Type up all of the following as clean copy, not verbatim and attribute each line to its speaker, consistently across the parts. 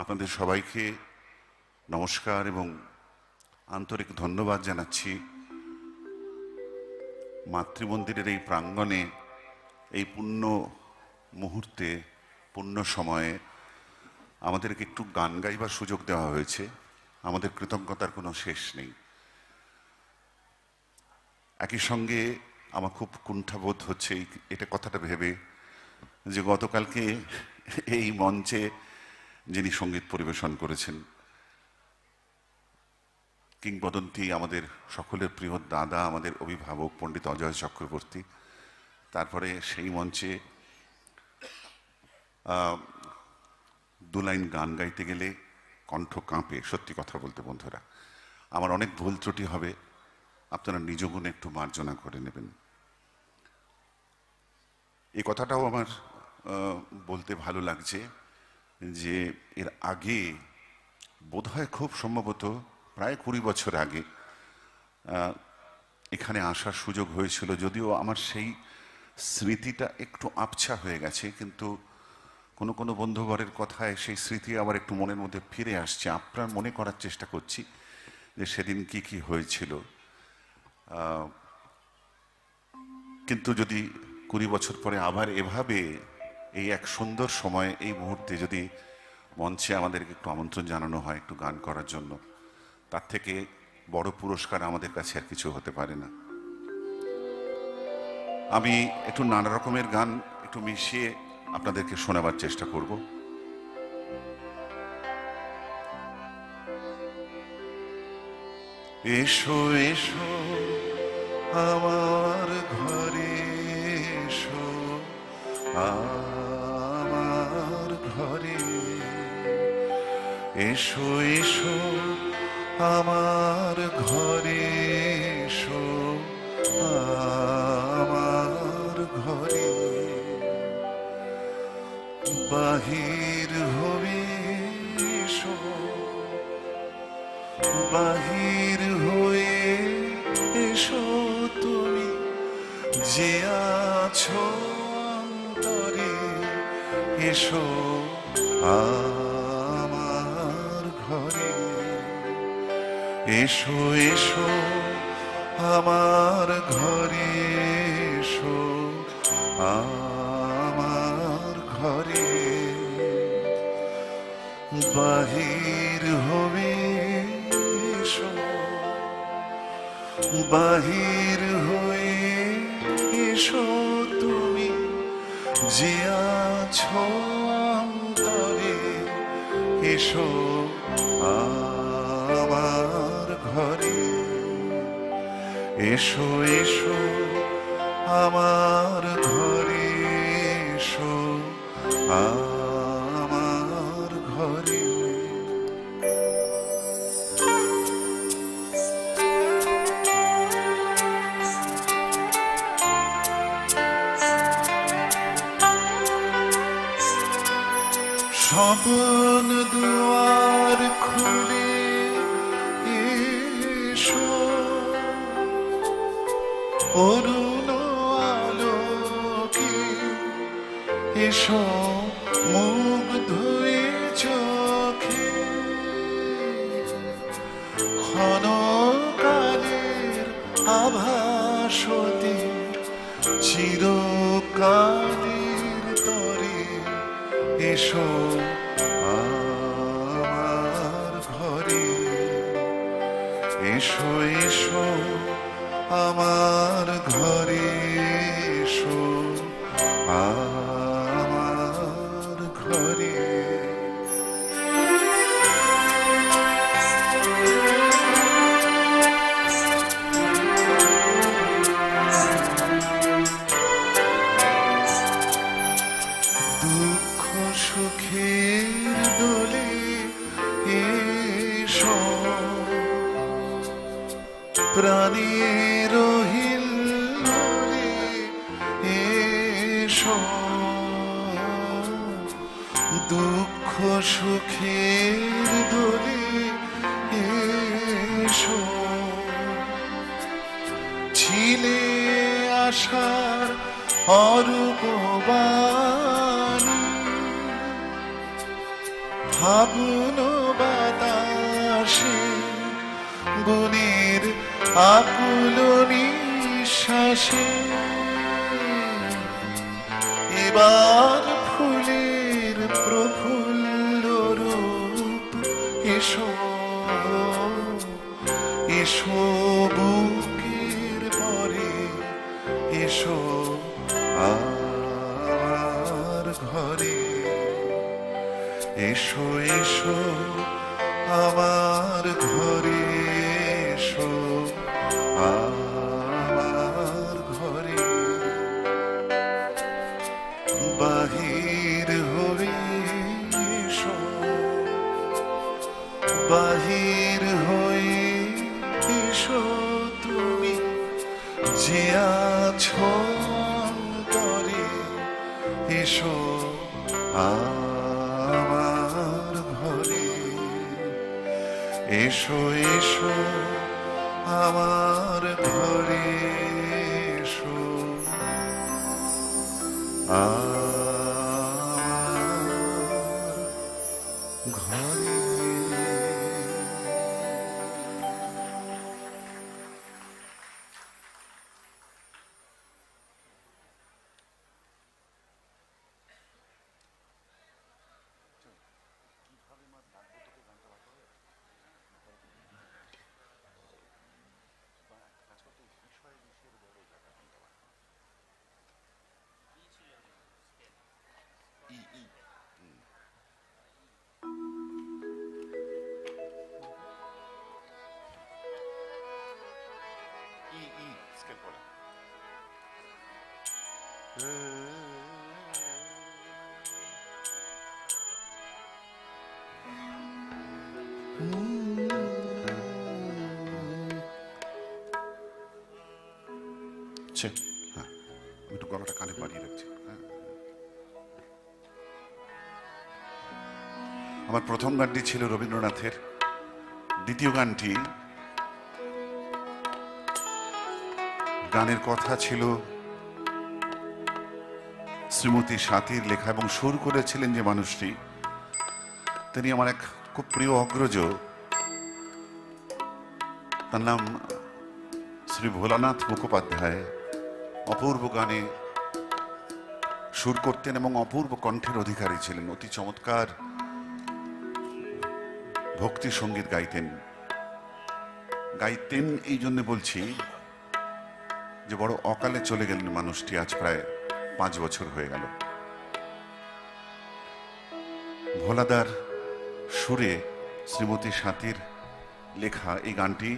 Speaker 1: আপনাদের সবাইকে নমস্কার এবং আন্তরিক ধন্যবাদ জানাচ্ছি। মাতৃমন্দিরের এই প্রাঙ্গণে এই পুণ্য মুহূর্তে, পুণ্য সময়ে আমাদেরকে একটু গান গাইবার সুযোগ দেওয়া হয়েছে। আমাদের কৃতজ্ঞতার কোনো শেষ নেই। একই সঙ্গে আমার খুব কুণ্ঠাবোধ হচ্ছে এটা কথাটা ভেবে যে গতকালকে এই মঞ্চে যিনি সঙ্গীত পরিবেশন করেছেন, কিংবদন্তি আমাদের সকলের প্রিয় দাদা, আমাদের অভিভাবক পণ্ডিত অজয় চক্রবর্তী, তারপরে সেই মঞ্চে দু লাইন গান গাইতে গেলে কণ্ঠ কাঁপে। সত্যি কথা বলতে বন্ধুরা, আমার অনেক ভুল ত্রুটি হবে, আপনারা নিজ গুণে একটু মার্জনা করে নেবেন। এই কথাটাও আমার বলতে ভালো লাগছে যে এর আগে বোধহয় খুব সম্ভবত প্রায় 20 বছর আগে এখানে আসার সুযোগ হয়েছিল, যদিও আমার সেই স্মৃতিটা একটু আবছা হয়ে গেছে, কিন্তু কোনো কোনো বন্ধুবরের কথায় সেই স্মৃতি আবার একটু মনের মধ্যে ফিরে আসছে। আপনার মনে করার চেষ্টা করছি যে সেদিন কি কি হয়েছিল। কিন্তু যদি 20 বছর পরে আবার এভাবে এই এক সুন্দর সময়, এই মুহূর্তে যদি মঞ্চে আমাদেরকে একটু আমন্ত্রণ জানানো হয় একটু গান করার জন্য, তার থেকে বড় পুরস্কার আমাদের কাছে আর কিছু হতে পারে না। আমি একটু নানা রকমের গান একটু মিশিয়ে আপনাদেরকে শোনাবার চেষ্টা করব। এসো এসো আমার ঘরে, এসো আমার ঘরে, এসো এসো আমার ঘরে, এসো আমার ঘরে। বাহির হবে এসো, বাহির হয়ে এসো তুমি যে আছো অন্তরে, এসো আমার ঘরে, এসো এসো আমার ঘরে, এসো আমার ঘরে। বাহির হবে এসো, বাহির হয়ে এসো তুমি যে আছো অন্তরে, এসো আমার ঘরে, এসো এসো আমার ঘরে, এসো আমার ঘরে। স্বপন দুয়ার খুলে এসো, অরুণ আলোকে এসো মুখ ধুয়ে চোখে, ক্ষণকালের আভাসতে চিরকালের তরে, এসো আমার ঘরে, এসো এসো আমার ঘরে, এসো আমার ঘরে। দুঃখ সুখের দোলে এসো, প্রাণের হিল্লোলে এসো, দুঃখ সুখের দোলে এসো, ছিলে আশার অরূপ বাণী, ফাগুন বাতাসে বনের আকুল নিঃশ্বাসে এবার ফুলের প্রফুল্ল রূপ এসো এসো বুকের পরে এসো আমার ঘরে এসো এসো আমার ঘরে এসো আমার ঘরে বাহির হয়ে এসো বাহির হয়ে এসো তুমি যে আছো অন্তরে এসো আমার ঘরে এসো এসো আমার ঘরে এসো আমার ঘরে। হ্যাঁ, একটু গলাটা কানে বাড়িয়ে রাখছি। আমার প্রথম গানটি ছিল রবীন্দ্রনাথের, দ্বিতীয় গানটি গানের কথা ছিল শ্রীমতী স্বাতীর লেখা এবং সুর করেছিলেন যে মানুষটি, তিনি আমার এক খুব প্রিয় অগ্রজ, তার নাম শ্রী ভোলানাথ মুখোপাধ্যায়। অপূর্ব গানে সুর করতেন এবং অপূর্ব কণ্ঠের অধিকারী ছিলেন, অতি চমৎকার ভক্তি সঙ্গীত গাইতেন এই জন্য বলছি যে বড় অকালে চলে গেলেন মানুষটি, আজ প্রায় 5 বছর হয়ে গেল। ভোলাদার সুরে শ্রীমতী স্বাতীর লেখা এই গানটি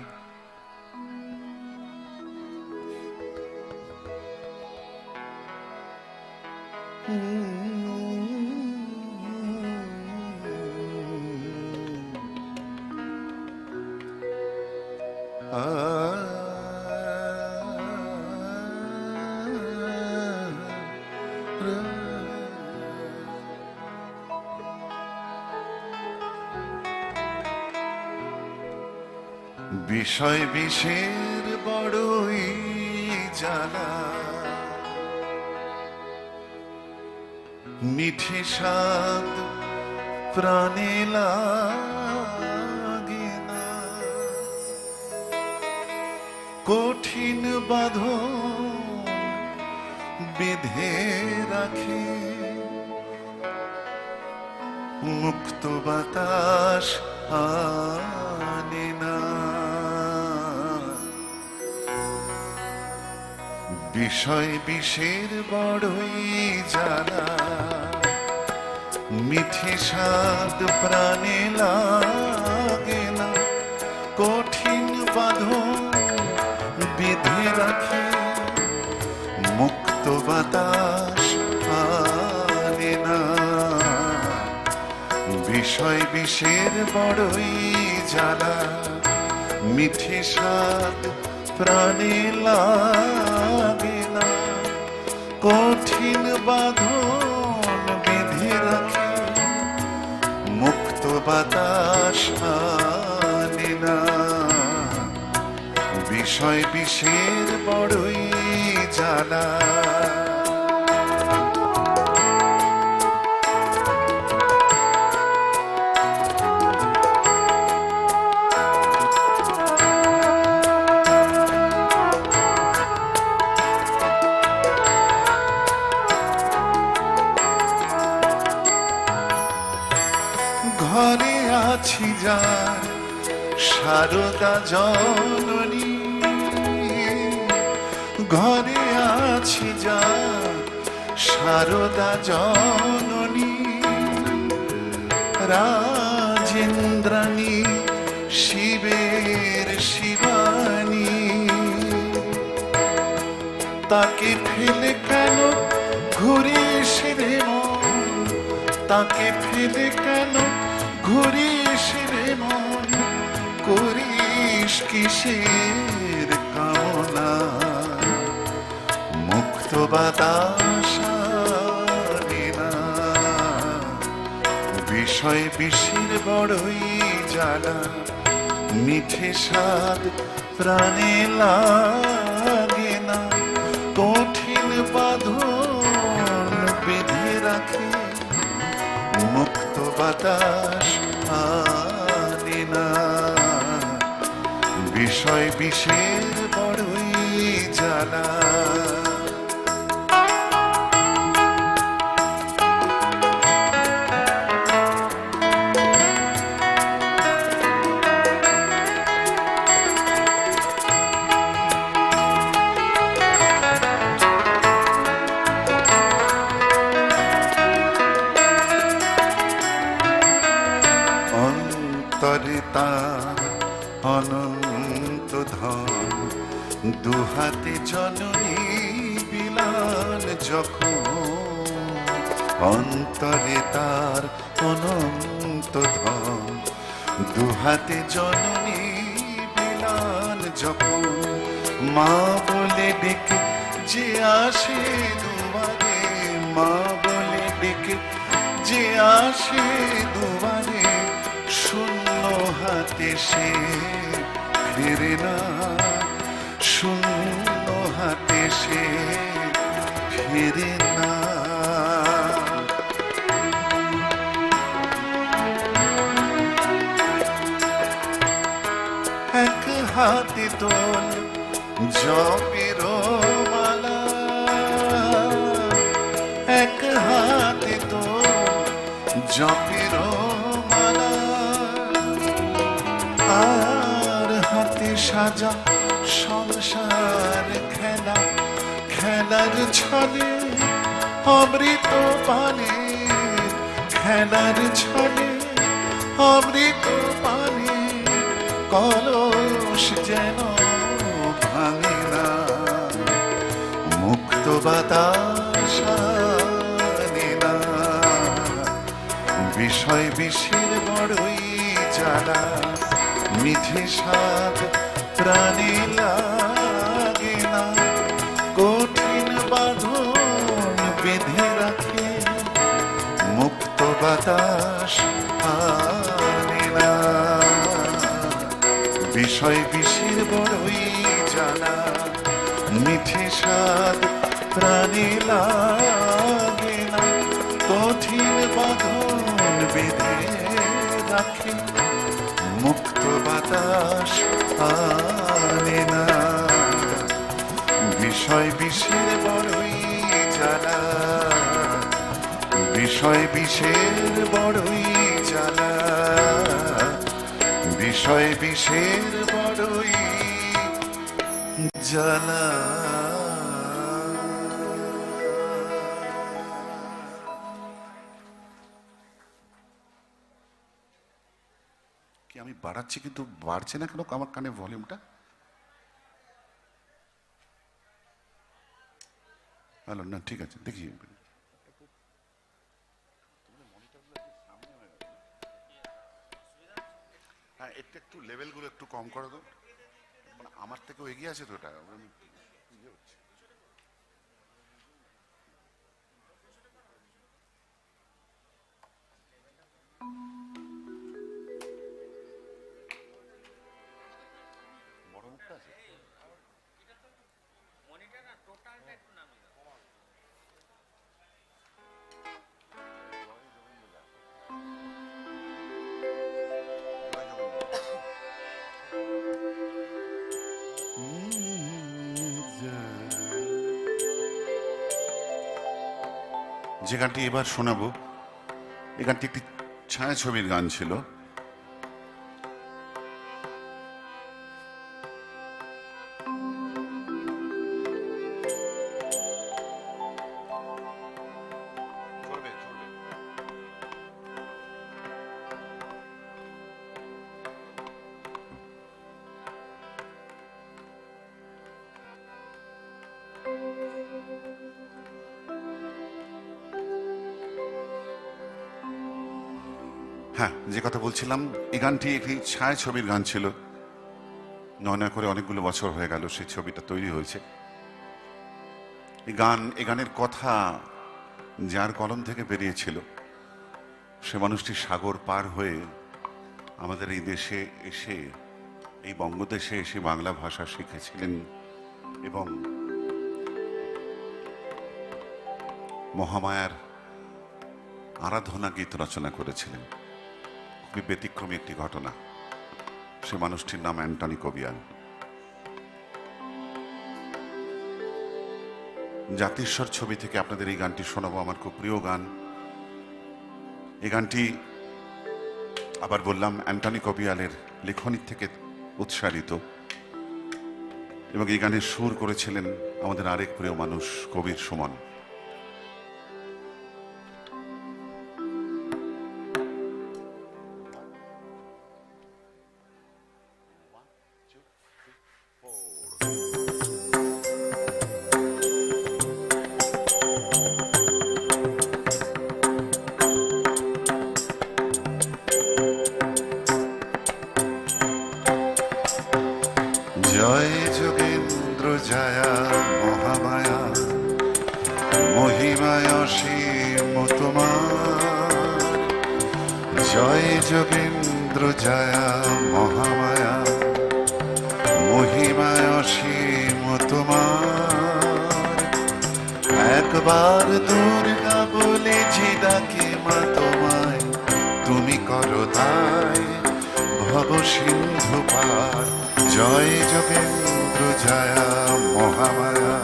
Speaker 1: বিষয় বিষের বড়ই জ্বালা, মিঠে স্বাদ প্রাণে লাগে না, কঠিন বাঁধন বেঁধে রাখে, মুক্ত বাতাস আনে না। বিষয় বিষের বড়ই জ্বালা, মিঠে স্বাদ প্রাণে লাগে না, কঠিন বাঁধন বেঁধে রাখে, মুক্ত বাতাস আনে না। বিষয় বিষের বড়ই জ্বালা, মিঠে স্বাদ প্রাণে লাগে না, কঠিন বাঁধন বেঁধে রাখে, মুক্ত বাতাস আনে না। বিষয় বিষের বড়ই জ্বালা। ঘরে আছি যার শারদা জননী, ঘরে আছি যার শারদা জননী, রাজেন্দ্রাণী শিবের শিবানী। তাকে ফেলে কেন ঘুরিস রে মন, তাকে ফেলে কেন ঘুরিস রে মন, করিস কিসের কামনা, মুক্ত বাতাস আনে না। বিষয় বিষের বড়ই জ্বালা, মিঠে স্বাদ প্রাণে লাগে না, কঠিন বাঁধন বেঁধে রাখে, মুক্ত বাতাস আনে না। বিষয় বিষের বড়ই জ্বালা। অন্তরে তার অনন্ত ধন, দুহাতে জননী বিলাল যখন। অন্তরে তার অনন্ত ধন, দুহাতে জননী বিলাল যখন। মা বলে ডেকে যে আসে দুয়ারে, মা বলে ডেকে যে আসে দুয়ারে, শূন্য হাতে সে ফিরে না, শূন্য হাতে সে ফিরে না। এক হাতে তোল জপের মালা, এক হাতে তোল জপের মালা, আর হাতে সাজা সংসার খেলা। খেলার ছলে অমৃত পানে, খেলার ছলে অমৃত পানে, কলস যেন ভাঙে না, মুক্ত বাতাস আনে না। বিষয় বিষের বড়ই জ্বালা, মিঠে স্বাদ প্রাণে লাগে না, কঠিন বাঁধন বেঁধে রাখে, মুক্ত বাতাস আনে না। বিষয় বিষের বড়ই জ্বালা, মিঠে স্বাদ প্রাণে লাগে না, কঠিন বাঁধন বেঁধে রাখে, মুক্ত বাতাস আনে না। বিষয় বিষের বড়ই জ্বালা, বিষয় বিষের বড়ই জ্বালা, বিষয় বিষের বড়ই জ্বালা। কি আমি বাড়াচ্ছি কিন্তু বাড়ছে না কেন আমার কানে ভলিউমটা? হ্যালো, না ঠিক আছে, দেখি। হ্যাঁ, এটা একটু লেভেলগুলো একটু কম করে দাও, মানে আমার থেকেও এগিয়ে আছে তো এটা। বড় মুখটা আছে। যে গানটি এবার শোনাবো, এই গানটি একটি ছায়াছবির গান ছিল। হ্যাঁ, যে কথা বলছিলাম, এই গানটি একটি ছায়াছবির গান ছিল। নয় করে অনেকগুলো বছর হয়ে গেল সেই ছবিটা তৈরি হয়েছে। এই গানের কথা যার কলম থেকে বেরিয়েছিল, সে মানুষটি সাগর পার হয়ে আমাদের এই দেশে এসে, এই বঙ্গদেশে এসে বাংলা ভাষা শিখেছিলেন এবং মহামায়ার আরাধনা গীত রচনা করেছিলেন। খুবই ব্যতিক্রমী একটি ঘটনা। সে মানুষটির নাম অ্যান্টনি কবিয়াল। জাতিস্বর ছবি থেকে আপনাদের এই গানটি শোনাবো, আমার খুব প্রিয় গান। এই গানটি আবার বললাম অ্যান্টনি কবিয়ালের লেখনী থেকে উৎসারিত, এবং এই গানের সুর করেছিলেন আমাদের আরেক প্রিয় মানুষ কবির সুমন। জয় যোগেন্দ্র জয়া মহামায়া, মহিমায় অসীম তোমার। জয় যোগেন্দ্র জয়া মহামায়া, মহিমায় অসীম তোমার। একবার দুর্গা বলে যে ডাকে মা তোমায়, তুমি করো তাই ভব সিন্ধু পার। জয় যোগেন্দ্র জয়া মহামায়া,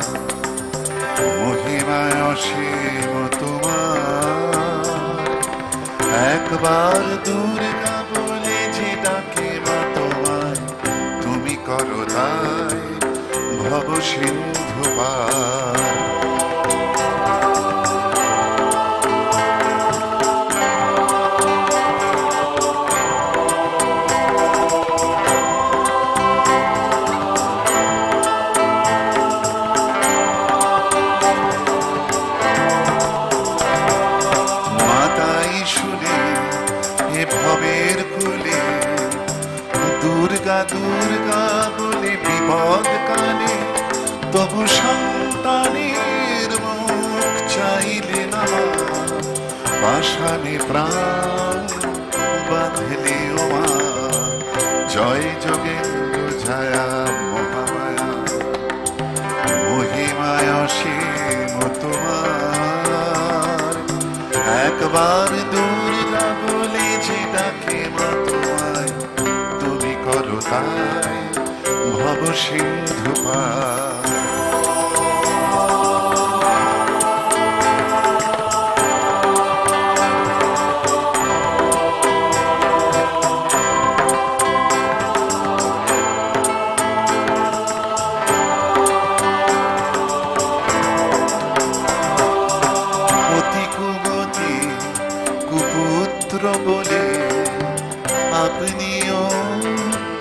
Speaker 1: মহিমায় অসীম তোমার। একবার দুর্গা বলে যে ডাকে মা তোমায়, তুমি করো তাই ভব সিন্ধু পার। ভবের কুলে দুর্গা দুর্গা বলে বিপদ কানে, তবু সন্তানের মুখ চাইলে না। পাষাণে প্রাণ বাঁধলে ও মা। জয় যোগেন্দ্র জয়া মহামায়া, মহিমায় অসীম তোমার। একবার দুর্গা বলে যে ডাকে মা তোমায়, তুমি করো তাই ভব সিন্ধু পার। কুপুত্র বলে আপনিও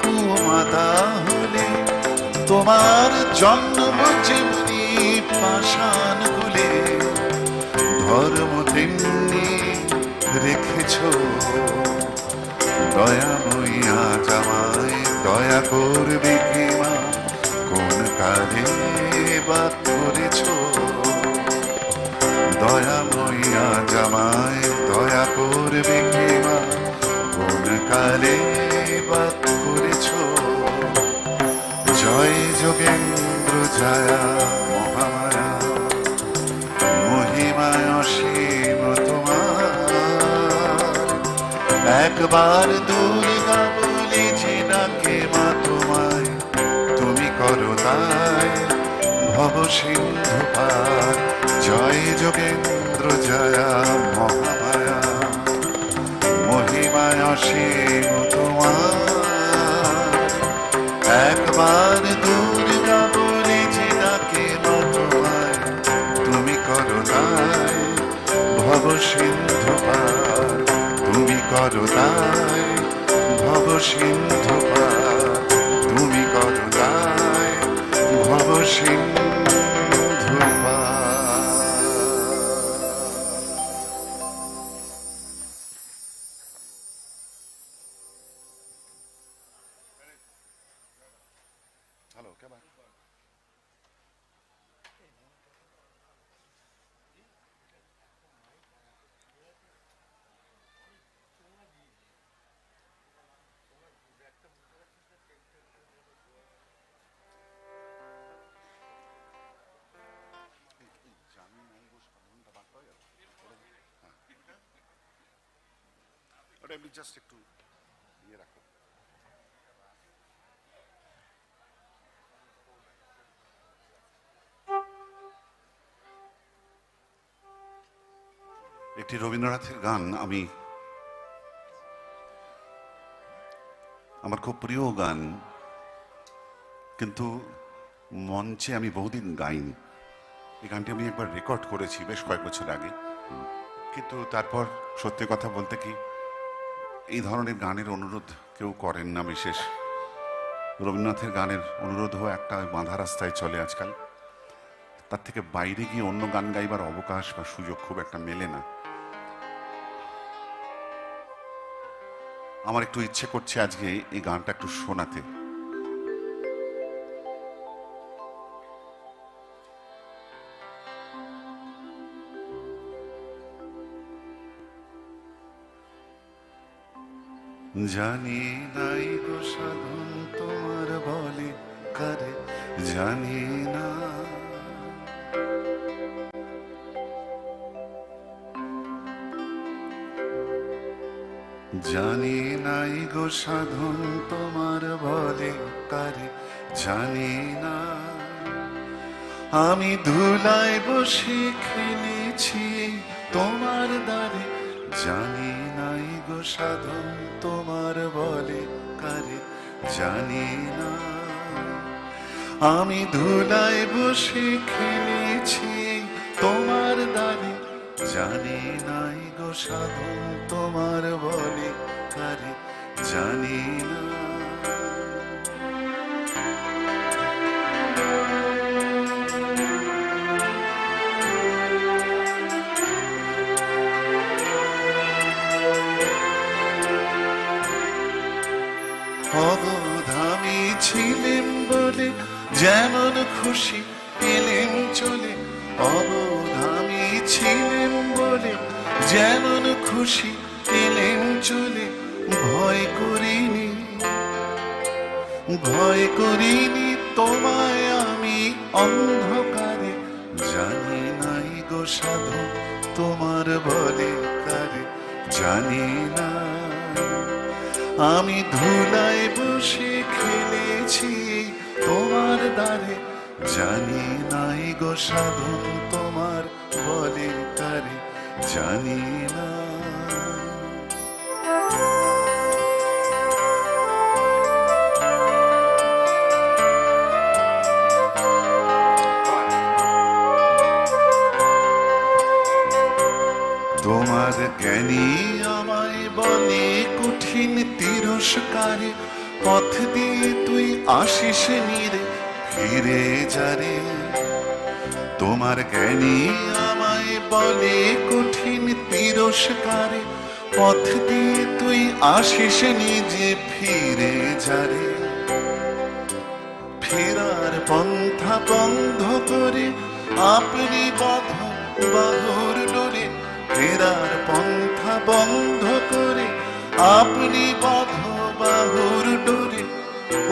Speaker 1: কুমাতা হলে, তোমার জন্ম যেমনি পাষাণ কুলে, ধর্ম তেমনি রেখেছ। দয়াময়ী জামাই দয়া করবে কি মা, কোন কালে বাদ করেছ। দয়াময়ী জামাই দয়া করবে কি মা, কোন কালে বাদ করেছ। জয় যোগেন্দ্র জয়া মহামায়া, মহিমায় অসীম তোমার। একবার দুর্গা বলে যে ডাকে মা তোমায়, তুমি করো তাই ভব সিন্ধু পার। জয় যোগেন্দ্র জয়া মহামায়া, কৃপায় অসীম তোমার। একবার দুর্গা বলে যে ডাকে মা তোমায়, তুমি করো দায় ভব সিন্ধু পার। তুমি করো দায় ভব সিন্ধু পার। তুমি করো দায় ভব সিন্ধু পার। ওটা এমনি জাস্ট একটু ইয়ে রাখো। একটি রবীন্দ্রনাথের গান আমার খুব প্রিয় গান, কিন্তু মঞ্চে আমি বহুদিন গাইনি। এই গানটি আমি একবার রেকর্ড করেছি বেশ কয়েক বছর আগে, কিন্তু তারপর সত্যি কথা বলতে কি এই ধরনের গানের অনুরোধ কেউ করেন না। বিশেষ রবীন্দ্রনাথের গানের অনুরোধও একটা বাঁধা রাস্তায় চলে আজকাল। তার থেকে বাইরে গিয়ে অন্য গান গাইবার অবকাশ বা সুযোগ খুব একটা মেলে না। আমার একটু ইচ্ছে করছে আজকে এই গানটা একটু শোনাতে। জানি নাই গো সাধন তোমার বলে কারে, জানি না জানি নাই গো সাধন তোমার বলে কারে, জানি না আমি ধুলায় বসে খেলেছি তোমার দ্বারে, জানি নাই গো সাধন তোমার বলে কারে, জানি না আমি ধুলায় বসে খেলেছি তোমার দ্বারে, জানি নাই গো সাধন তোমার বলে কারে, জানি না অবধামি ছিলেন বলে যেমন খুশি এলেন চলে, অবধামি ছিলেন বলে যেমন খুশি এলেন চলে, ভয় করিনি ভয় করিনি তোমায় আমি অন্ধকারে, জানি নাই গো সাধন তোমার বলে কারে, জানি না আমি ধুলায় বসে খেলেছি তোমার দ্বারে, জানি নাই গো সাধন তোমার বলে কারে, জানি না তোমার জ্ঞানী আমায় বলে কঠিন তিরস্কারে, পথ দিয়ে তুই আসিস নিরে ফিরে যারে। তোমার জ্ঞানী আমায় বলে কঠিন তিরস্কারে, পথ দিয়ে তুই আসিস নিজে ফিরে যারে। ফেরার পন্থা বন্ধ করে আপনি বাহুর ডোরে, ফেরার পন্থা বন্ধ করে আপনি বাহুর ডোরে।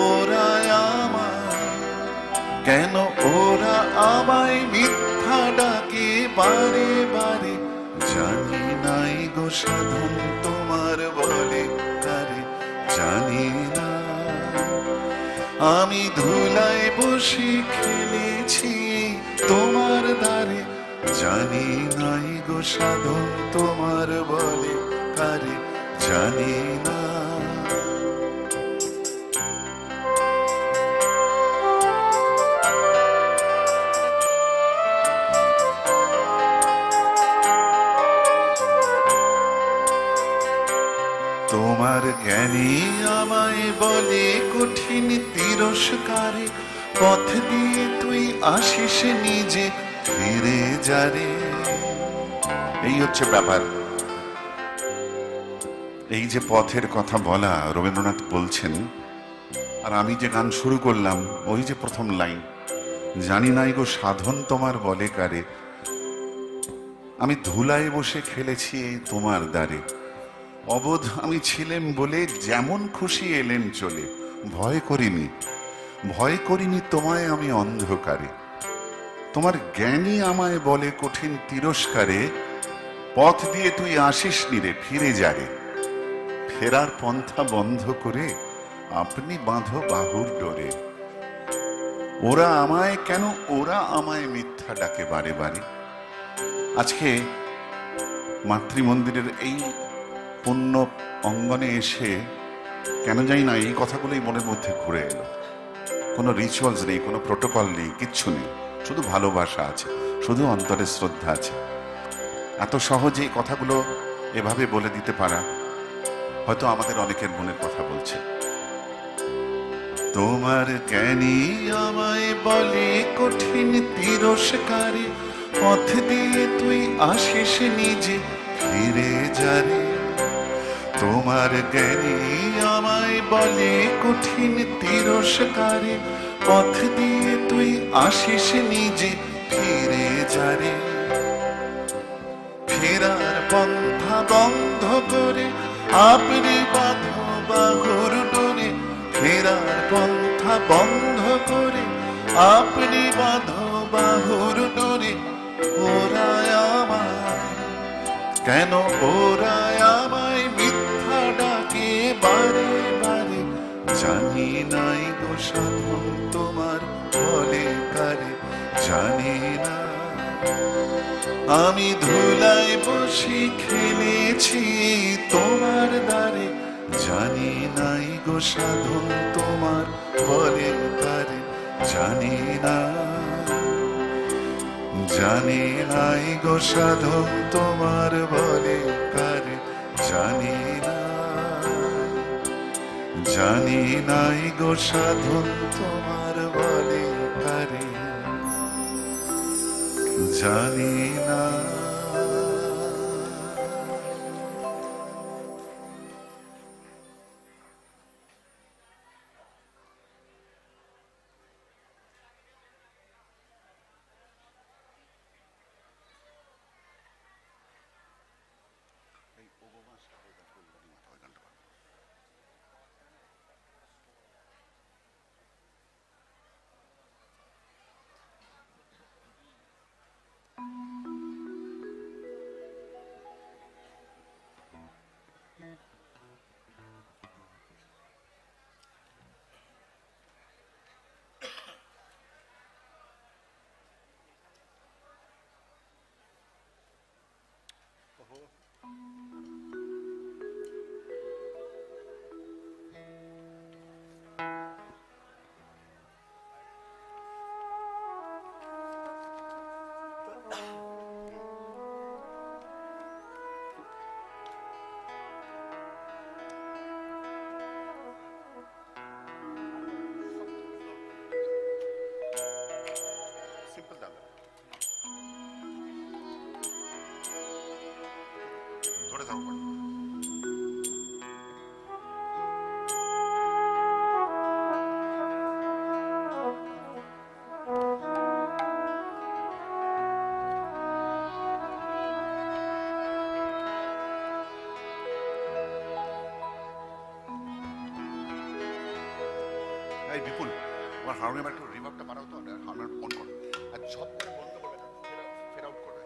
Speaker 1: ওরা আমায় কেন ওরা আমায় মিথ্যা ডাকে বারে বারে, জানি নাই গো সাধন তোমার বলে কারে, জানি না আমি ধুলায় বসে খেলেছি তোমার দ্বারে, জানি নাই গো সাধন তোমার বলে কারে, জানি না। তোমার জ্ঞানী আমায় বলে কঠিন তিরস্কারে, পথ দিয়ে তুই আসিস নিজে ফিরে যারে। এই হচ্ছে ব্যাপার। এই যে পথের কথা বলা রবীন্দ্রনাথ বলছেন, আর আমি যে গান শুরু করলাম ওই যে প্রথম লাইন, জানি নাই গো সাধন তোমার বলে কারে, আমি ধুলায় বসে খেলেছি এই তোমার দ্বারে, অবোধ আমি ছিলেম বলে যেমন খুশি এলেন চলে, ভয় করিনি, ভয় করিনি তোমায় আমি অন্ধকারে, তোমার জ্ঞানী আমায় বলে কঠিন তিরস্কারে, পথ দিয়ে তুই আসিস নিরে ফিরে যারে, ফেরার পন্থা বন্ধ করে আপনি বাঁধো বাহুর ডোরে। ওরা আমায় কেন, ওরা আমায় মিথ্যা ডাকে বারে বারে। আজকে মাতৃমন্দিরের এই পুণ্য অঙ্গনে এসে কেন জানি না এই কথাগুলোই মনের মধ্যে ঘুরে এলো। কোনো রিচুয়ালস নেই, কোনো প্রোটোকল নেই, কিচ্ছু নেই, শুধু ভালোবাসা আছে, শুধু অন্তরে শ্রদ্ধা আছে। এত সহজে এই কথাগুলো এভাবে বলে দিতে পারা হয়তো আমাদের অনেকের মনের কথা বলছে। তোমার জ্ঞানী আমায় বলে কঠিন তিরস্কারে, পথ দিয়ে তুই আসিস নিজে ফিরে যারে, তোমার জ্ঞানী আমায় বলে কঠিন তিরস্কারে, পথ দিয়ে তুই আসিস নিজে ফিরে যারে, ফেরার পন্থা বন্ধ করে আপনি বাঁধো বাহুর ডোরে, ফেরার পন্থা বন্ধ করে আপনি বাঁধো বাহুর ডোরে। ওরা আমায় কেন, ওরা আমায় মিথ্যা ডাকে বারে বারে, জানি নাই গো সাধন তোমার বলে কারে, জানি না। আমি ধুলায় বসে খেলেছি তোমার দ্বারে, জানি নাই গো সাধন তোমার বলে কারে, জানি না, জানি নাই গো সাধন তোমার বলে কারে, জানি না, জানি নাই গো সাধন তোমার বলে কারে, জানি না। ধরে থাকো। এই বিপুল, আমার হারমোনিয়াম একটু রিভার্বটা বাড়াও তো, হারমোনিয়াম অন করো আর সব বন্ধ করবে না, ফেড আউট করবে।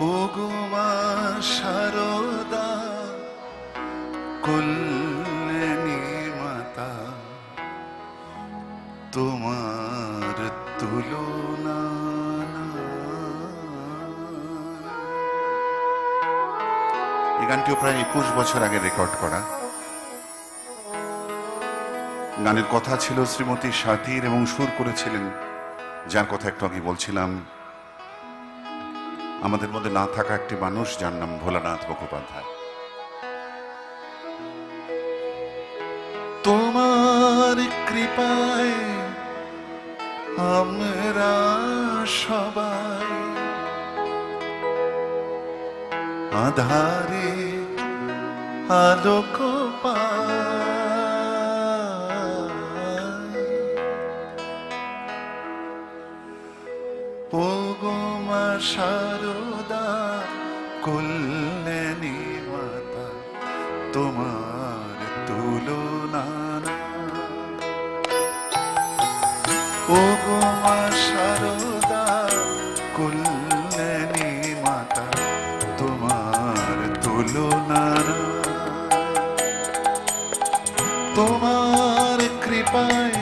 Speaker 1: ওগো মা শারদা কল্যাণী মাতা, তোমার তুলনা এই গানটিও প্রায় 21 বছর আগে রেকর্ড করা। গানের কথা ছিল শ্রীমতী সাথীর এবং সুর করেছিলেন যার কথা একটু আগে বলছিলাম, আমাদের মধ্যে না থাকা একটি মানুষ যার নাম ভোলানাথ মুখোপাধ্যায়। তোমার কৃপায় আমরা সবাই আধারে আলোক পাই। ওগো মা শারদা কল্যাণী মাতা, তোমার তুলনা ওগো মা শারদা কল্যাণী মাতা, তোমার তুলনা তোমার কৃপায়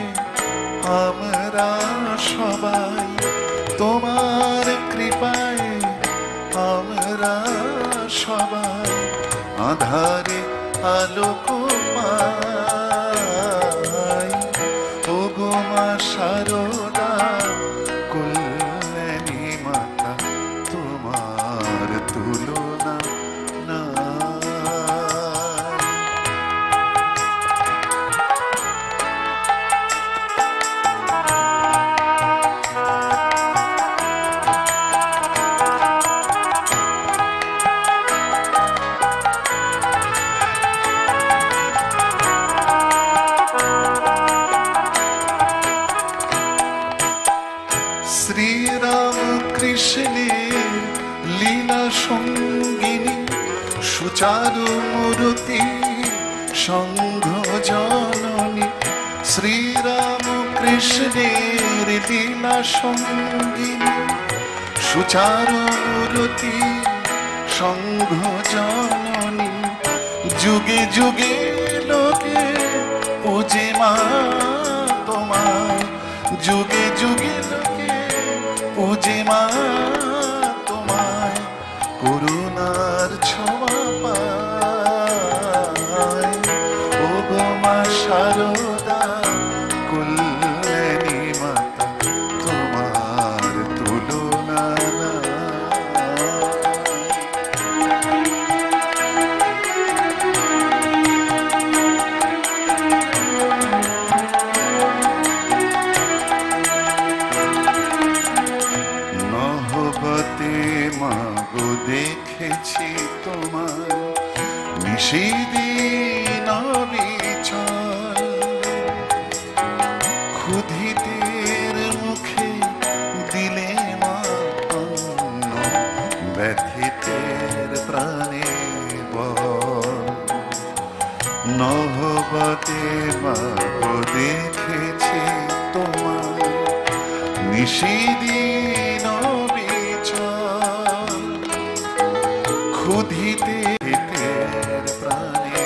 Speaker 1: আমরা সবাই, তোমার কৃপায় আমরা সবাই আধারে আলোক পাই। ওগো মা শারদা কল্যাণী মাতা, তোমার তুলনা শ্রীরাম কৃষ্ণের লীলা সঙ্গিনী, সুচারু মূর্তি সংঘ জননী। শ্রীরাম কৃষ্ণের লীলা সঙ্গিনী, সুচারু মূর্তি সংঘ জননী। যুগে যুগে লোকে পূজে মা তোমায়, যুগে যুগে লোকে পূজে মা তোমায়। করুণার ছোঁয়া পায়। ওগো মা শারদা কল্যাণী মাতা, তোমার তুলনা মাগো দেখেছি তোমার নিশিদিন বিচল, ক্ষুধিতের মুখে দিলে মা অন্ন, ব্যথিতের প্রাণে বল। নহবতে মাগো দেখেছি তোমার নিশিদিন বিচল, ক্ষুধিতে প্রাণে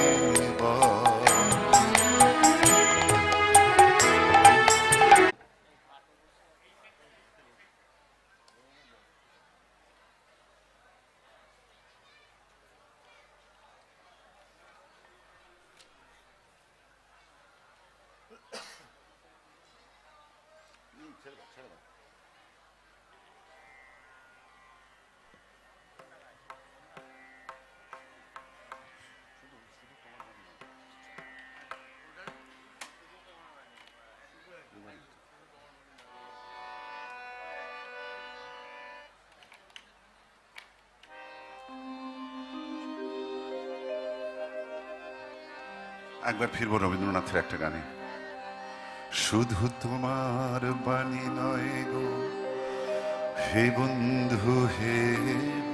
Speaker 1: একবার ফিরবো রবীন্দ্রনাথের একটা গানে। শুধু তোমার বাণী নয় গো হে বন্ধু হে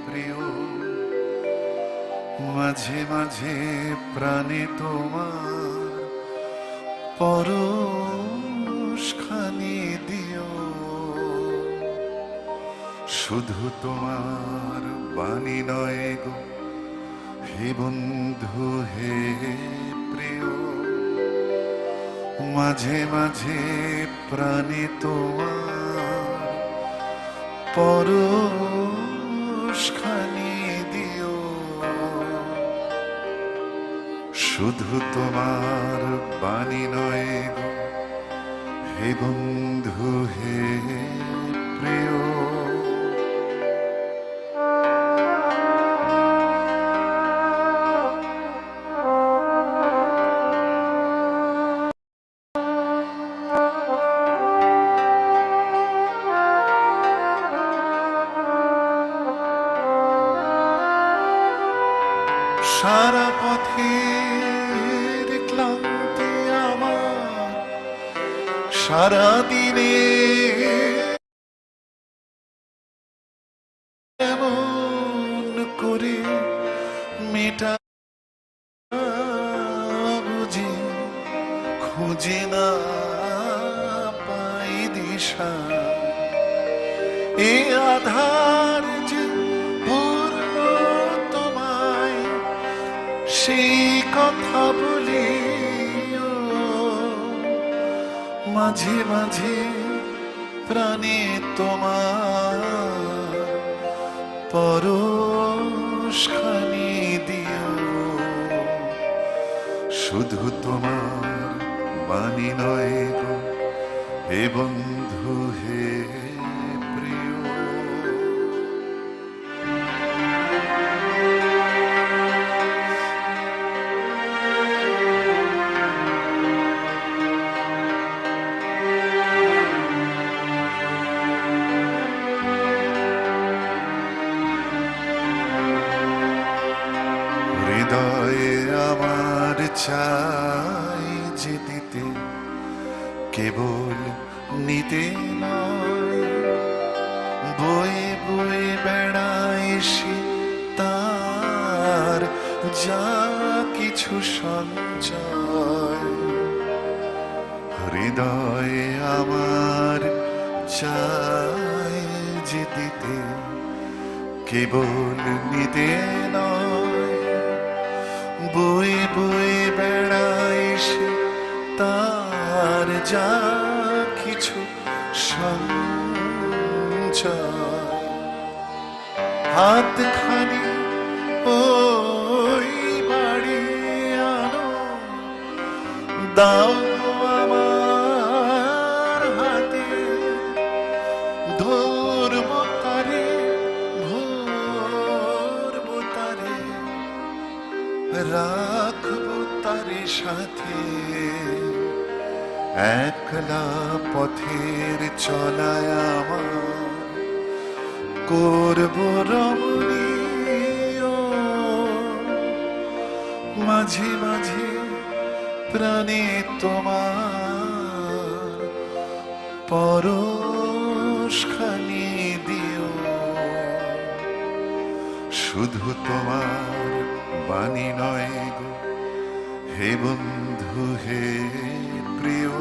Speaker 1: প্রিয়, মাঝে মাঝে প্রাণে তোমার পরশখানি দিও। শুধু তোমার বাণী নয় গো হে বন্ধু হে প্রিয়, মাঝে মাঝে প্রাণে তোমার পরশখানি দিও। শুধু তোমার বাণী নয় গো হে বন্ধু হে প্রিয়, সারা পথের ক্লান্তি আমার সারা দিনে এমন করে মেটা বুঝি খুঁজে না পাই দিশা, এ আধার যে পূর্ণ তোমায় সেই কথা বলি মাঝে মাঝে প্রাণে তোমার পরশখানি দিও। শুধু তোমার বাণী নয় গো হে বন্ধু হে প্রিয়, হৃদয়ে আমার চাই যে দিতে কেবল নিতে নয়, বয়ে বয়ে বেড়ায় সে তার যা কিছু সঞ্চয়। হৃদয়ে আমার চাই যে দিতে কেবল নিতে নয়, বয়ে বয়ে বেড়ায় সে তার যা কিছু সঞ্চয়। হাতখানি ওই বাড়ি আনো দাও আমার হাতে, ধরব তারে ভরব তারে রাখবো তারে সাথে, একলা পথের চলায় আমার করব রমণীয়, মাঝে মাঝে প্রাণে তোমার পরশখানি দিও। শুধু তোমার বাণী নয় গো হে বন্ধু হে প্রিয়,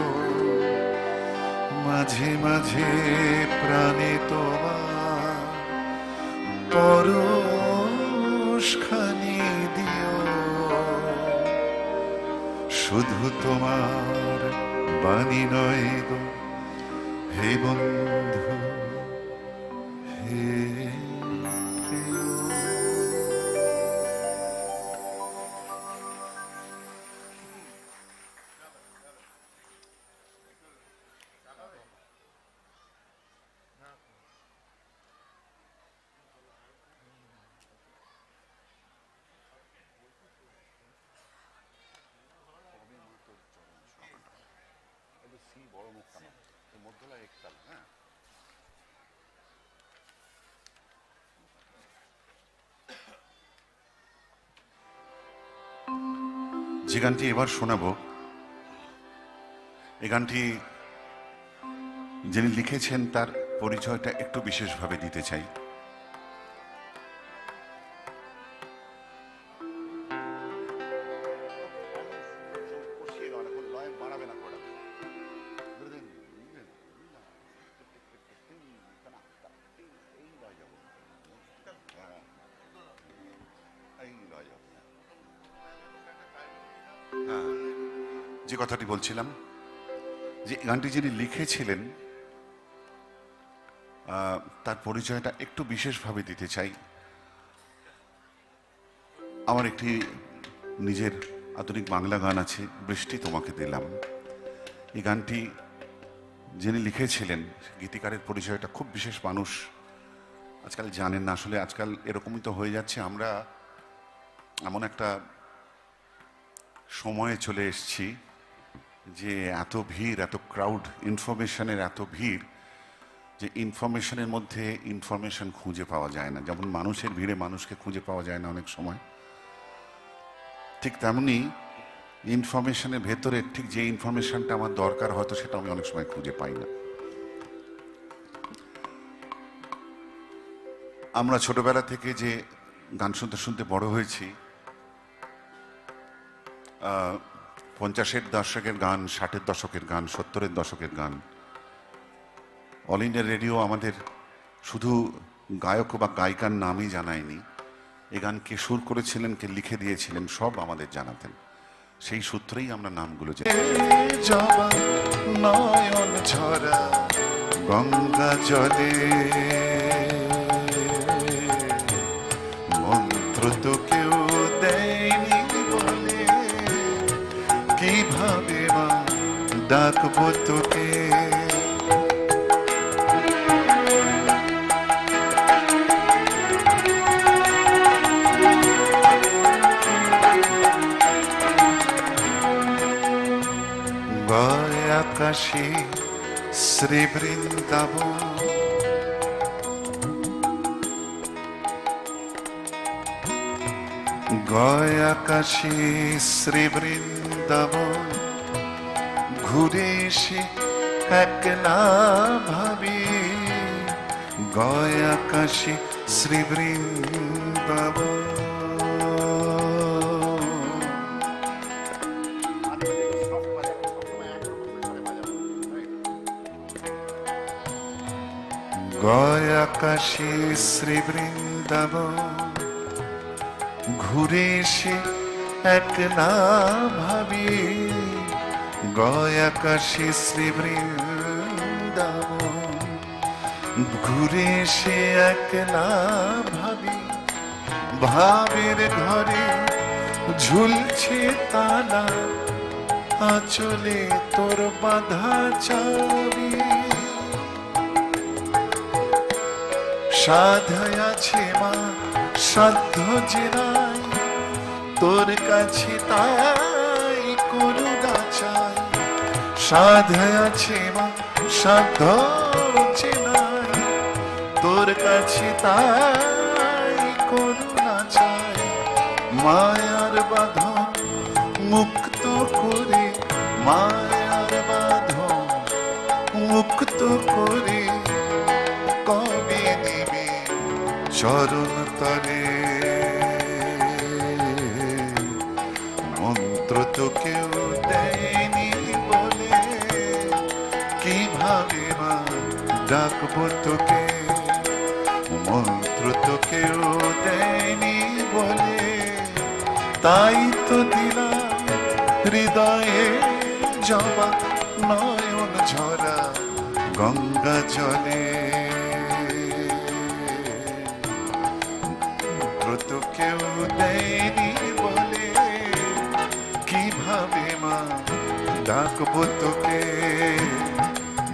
Speaker 1: মাঝে মাঝে প্রাণে তোমার পরশখানি দিও। শুধু তোমার বাণী নয় গো হে বন্ধু হে প্রিয়। যে গানটি এবার শোনাবো, এই গানটি যিনি লিখেছেন তার পরিচয়টা একটু বিশেষভাবে দিতে চাই। যে কথাটি বলছিলাম, যে গানটি যিনি লিখেছিলেন তার পরিচয়টা একটু বিশেষভাবে দিতে চাই। আমার একটি নিজের আধুনিক বাংলা গান আছে, বৃষ্টি তোমাকে দিলাম। এই গানটি যিনি লিখেছিলেন, গীতিকারের পরিচয়টা খুব বিশেষ মানুষ আজকাল জানেন না। আসলে আজকাল এরকমই তো হয়ে যাচ্ছে, আমরা এমন একটা সময়ে চলে এসেছি যে এত ভিড়, এত ক্রাউড, ইনফরমেশনের এত ভিড়, যে ইনফরমেশনের মধ্যে ইনফরমেশন খুঁজে পাওয়া যায় না। যেমন মানুষের ভিড়ে মানুষকে খুঁজে পাওয়া যায় না অনেক সময়, ঠিক তেমনি ইনফরমেশনের ভেতরে ঠিক যে ইনফরমেশনটা আমার দরকার হয়তো সেটা আমি অনেক সময় খুঁজে পাই না। আমরা ছোটবেলা থেকে যে গান শুনতে শুনতে বড় হয়েছি, 50-এর দশকের গান, 60-এর দশকের গান, 70-এর দশকের গান, অল ইন্ডিয়া রেডিও আমাদের শুধু গায়ক বা গায়িকার নামই জানায়নি, এই গান কে সুর করেছিলেন, কে লিখে দিয়েছিলেন, সব আমাদের জানাতেন। সেই সূত্রেই আমরা নামগুলো নয়ন ঝরা গঙ্গা জলে মন্ত্র তো কেউ দেয়নি বলে, কিভাবে মা ডাকবো তোকে। আকাশে শ্রী বৃন্দাবন, গয় আকাশে শ্রী বৃন্দাবন, ঘুরে এসে একলা ভাবি, গয় আকাশে শ্রী বৃন্দাবন। গয় আকাশে শ্রী বৃন্দাবন, ঘুরে এসে একলা ভাবি, গয় আকাশে শ্রী বৃন্দাবন, ঘুরে এসে একলা ভাবি, ভাবের ঘরে ঝুলছে তালা, আঁচলে তোর বাঁধা চাবি, সাধ আছে মা সাধ্য যে নাই, তোর কাছে তাই করুণা চাই, সাধ আছে মা সাধ্য যে নাই, তোর কাছে তাই করুণা চাই, মায়ার বাঁধন মুক্ত করে, মায়ার বাঁধন মুক্ত করে, কবে দিবি চরণ তলে, মন্ত্র তো কেউ দেয়নি বলে, কিভাবে মা ডাকবো তোকে, মন্ত্র তো কেউ দেয়নি বলে, তাই তো দিলাম হৃদয়ে জবা নয়ন ঝরা গঙ্গা জলে, তো কেউ দেয়নি বলে, কিভাবে মা ডাকবো তোকে,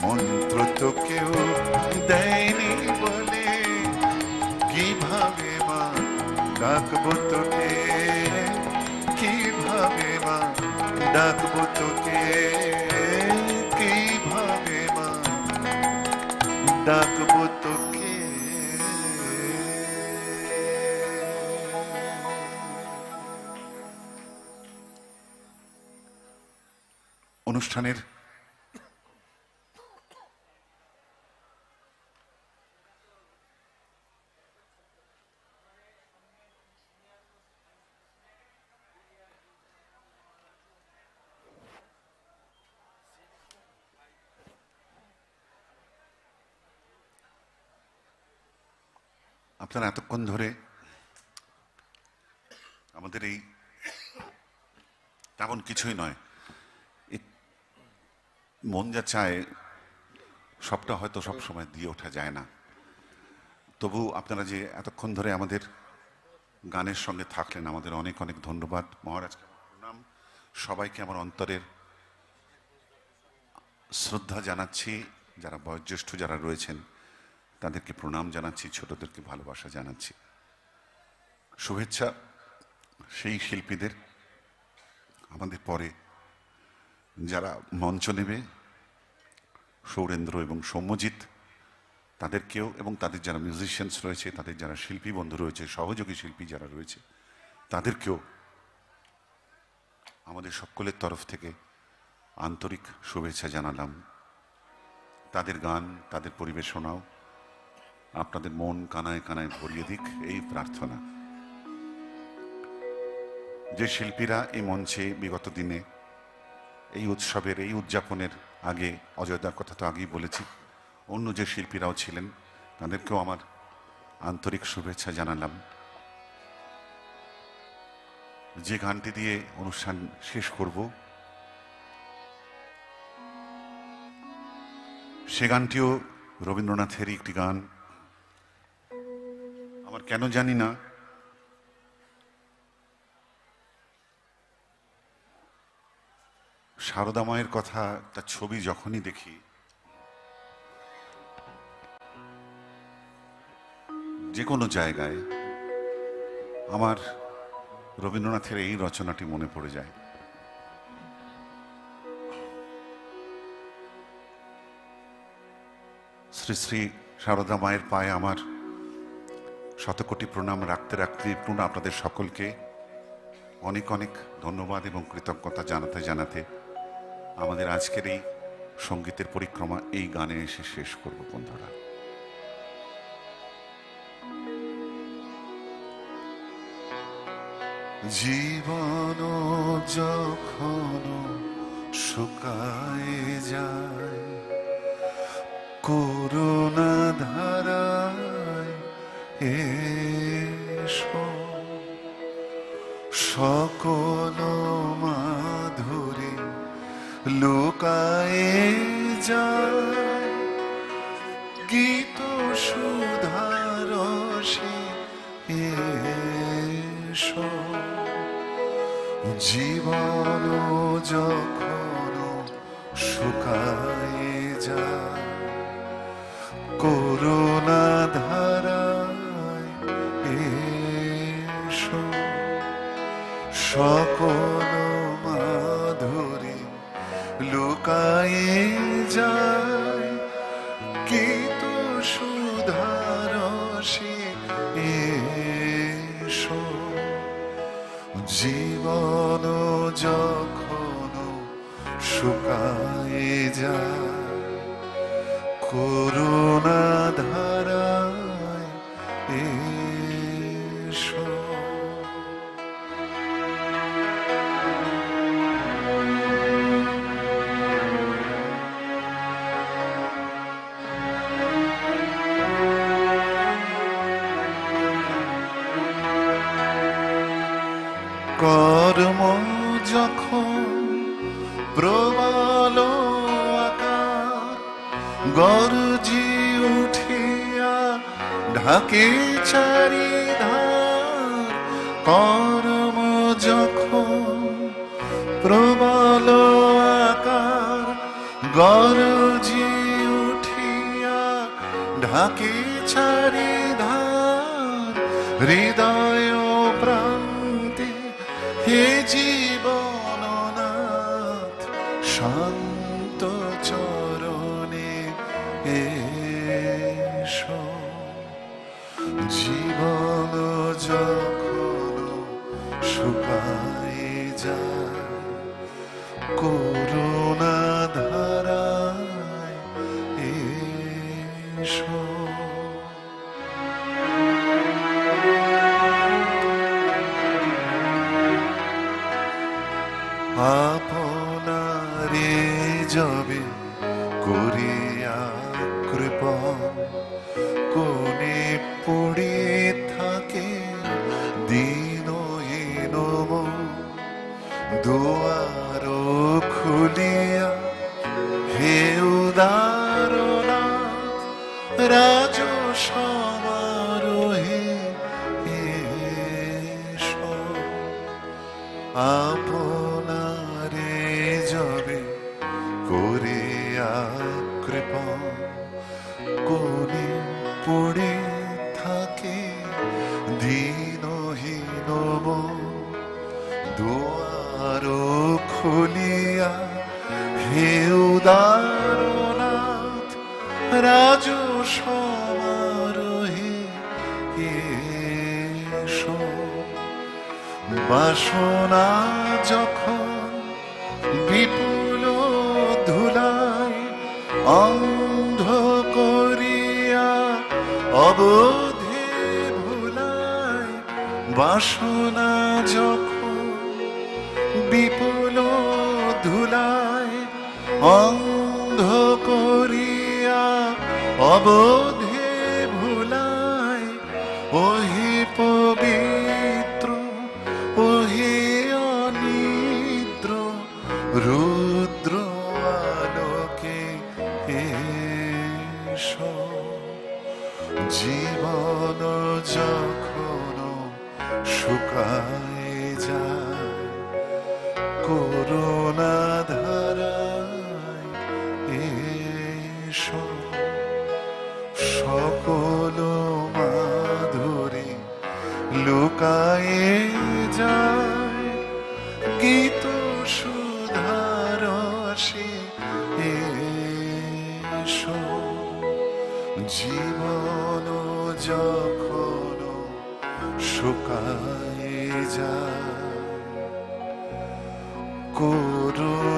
Speaker 1: মন্ত্র তো কেউ দেয়নি বলে, কিভাবে মা ডাকবো তোকে, কিভাবে মা ডাকবো তোকে, কিভাবে মা ডাকবো তোকে। অনুষ্ঠানের আপনারা এতক্ষণ ধরে আমাদের এই তেমন কিছুই নয়, মন যা চায় সবটা হয়তো সব সময় দিয়ে ওঠা যায় না। তবু আপনারা যে এতক্ষণ ধরে আমাদের গানের সঙ্গে থাকলেন, আমাদের অনেক অনেক ধন্যবাদ। মহারাজকে আমার প্রণাম, সবাইকে আমার অন্তরের শ্রদ্ধা জানাচ্ছি। যারা বয়োজ্যেষ্ঠ যারা রয়েছেন তাদেরকে প্রণাম জানাচ্ছি, ছোটদেরকে ভালোবাসা জানাচ্ছি। শুভেচ্ছা সেই শিল্পীদের আমাদের পরে যারা মঞ্চ নেবে, সৌরেন্দ্র এবং সৌম্যজিৎ, তাদেরকেও, এবং তাদের যারা মিউজিশিয়ানস রয়েছে, তাদের যারা শিল্পী বন্ধু রয়েছে, সহযোগী শিল্পী যারা রয়েছে, তাদেরকেও আমাদের সকলের তরফ থেকে আন্তরিক শুভেচ্ছা জানালাম। তাদের গান, তাদের পরিবেশনাও আপনাদের মন কানায় কানায় ভরিয়ে দিক, এই প্রার্থনা। যে শিল্পীরা এই মঞ্চে বিগত দিনে এই উৎসবের, এই উদযাপনের আগে, অজয়দার কথা তো আগেই বলেছি, অন্য যে শিল্পীরাও ছিলেন তাদেরকেও আমার আন্তরিক শুভেচ্ছা জানালাম। যে গানটি দিয়ে অনুষ্ঠান শেষ করব, সে গানটিও রবীন্দ্রনাথেরই একটি গান। আমার কেন জানি না সারদা মায়ের কথা, তার ছবি যখনই দেখি যে কোনো জায়গায় আমার রবীন্দ্রনাথের এই রচনাটি মনে পড়ে যায়। শ্রী শ্রী সারদা মায়ের পায়ে আমার শতকোটি প্রণাম রাখতে রাখতে আপনাদের সকলকে অনেক অনেক ধন্যবাদ এবং কৃতজ্ঞতা জানাতে জানাতে আমাদের আজকের এই সঙ্গীতের পরিক্রমা এই গানে এসে শেষ করব বন্ধুরা। জীবন যখন শুকায় যায়, করুণা ধারায় এসো, সকল মাধুরী লুকায়ে যায়, গীত সুধারসে এসো। জীবন যখন শুকায়ে যায়, করুণা ধারায় এসো, সকল মাধুরী লুকায়ে যায়, গীত সুধারসে এসো। জীবন যখন শুকায়ে যায়, করুণা ধারায় এসো। কর্ম যখন প্রবল আকার গর্জি উঠিয়া ঢাকে চারিধার, কর্ম যখন প্রবল আকার গর্জি উঠিয়া ঢাকে চারিধার, হৃদয় প্রান্তে হে জীবননাথ শান্ত চরণে এসো। জীবন যখন শুকায়ে যায়, করুণা ধারায় এসো। আপনারে যাবে করিয়া কৃপণ, কোনে পড়ে থাকে দিনহীন মন, দুয়ার খুলিয়া হে রাজ সমারোহে এসো, আপনারে যাবে করে কৃপা, কোনে পড়ে থাকে দীনহীন মন, দুয়ার খুলিয়া হে উদারনাথ রাজ সমারোহে এসো। বাসনা যখন বিপুল ধুলায় অন্ধ করিয়া অবধে ভুলায়, বাসনা যখন বিপুল ধুলায় অন্ধ করিয়া অবধে ভুলায়, ওহি পবিত্র ওহি অনিদ্র রুদ্র আলোকে এসো। জীবন যখন শুকায় যায় করুণা ধারায় এসো, সকল মাধুরী লুকায়ে যায় গীত সুধারসে এসো। জীবন যখন শুকায়ে যায় করুণা